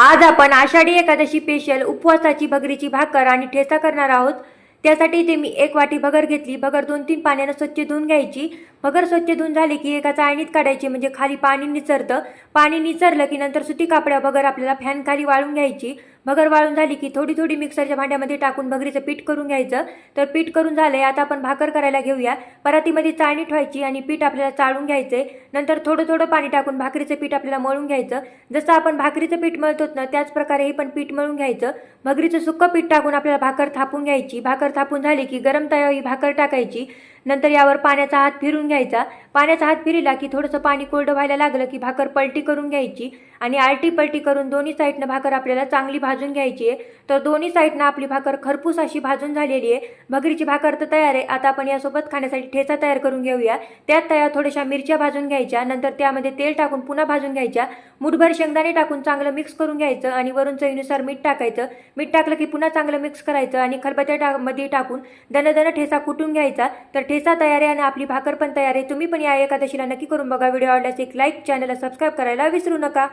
आज आपण आषाढी एकादशी स्पेशल उपवासाची भगरीची भाकर आणि ठेचा करणार आहोत। त्यासाठी इथे मी 1 वाटी भगर घेतली। भगर 2-3 पाण्याने स्वच्छ धुवून घ्यायची। भगर स्वच्छ धुवून झाली की एका चाळणीत काढायची, म्हणजे खाली पाणी निचरतं। पाणी निचरलं की नंतर सुती कापड्या भगर आपल्याला फॅन खाली वाळून घ्यायची। भगर वाळून झाली की थोडी थोडी मिक्सरच्या भांड्यामध्ये टाकून भगरीचं पीठ करून घ्यायचं। तर पीठ करून झालंय, आता आपण भाकर करायला घेऊया। परातीमध्ये चाळणी ठेवायची आणि पीठ आपल्याला चाळून घ्यायचंय। नंतर थोडं थोडं पाणी टाकून भाकरीचं पीठ आपल्याला मळून घ्यायचं। जसं आपण भाकरीचं पीठ मळतो ना त्याच प्रकारे हे पण पीठ मळून घ्यायचं। भगरीचं सुक्कं पीठ टाकून आपल्याला भाकर थापून घ्यायची। भाकर थापून झाली की गरम तव्यावर ही भाकर टाकायची। नंतर यावर पाण्याचा हात फिरून घ्यायचा। पाण्याचा हात फिरला की थोडंसं पाणी कोरडं व्हायला लागलं की भाकर पलटी करून घ्यायची आणि आलटी पलटी करून दोन्ही साईडनं भाकर आपल्याला चांगली भाजून घ्यायची आहे। तर दोन्ही साईडनं आपली भाकर खरपूस अशी भाजून झालेली आहे। भगरीची भाकर तर तयार आहे। आता आपण यासोबत खाण्यासाठी ठेचा तयार करून घेऊया। त्यात तयार थोड्याशा मिरच्या भाजून घ्यायच्या, नंतर त्यामध्ये तेल टाकून पुन्हा भाजून घ्यायच्या। मुठभर शेंगदाणे टाकून चांगलं मिक्स करून घ्यायचं आणि वरून चवीनुसार मीठ टाकायचं। मीठ टाकलं की पुन्हा चांगलं मिक्स करायचं आणि खलबत्त्यामध्ये टाकून दणदण ठेचा कुटून घ्यायचा। तर ठेचा तयार आहे आणि आपली भाकर पण तयार आहे। तुम्ही पण या एकादशीला नक्की करून बघा। व्हिडिओ आवडल्यास एक लाईक, चॅनलला सबस्क्राईब करायला विसरू नका।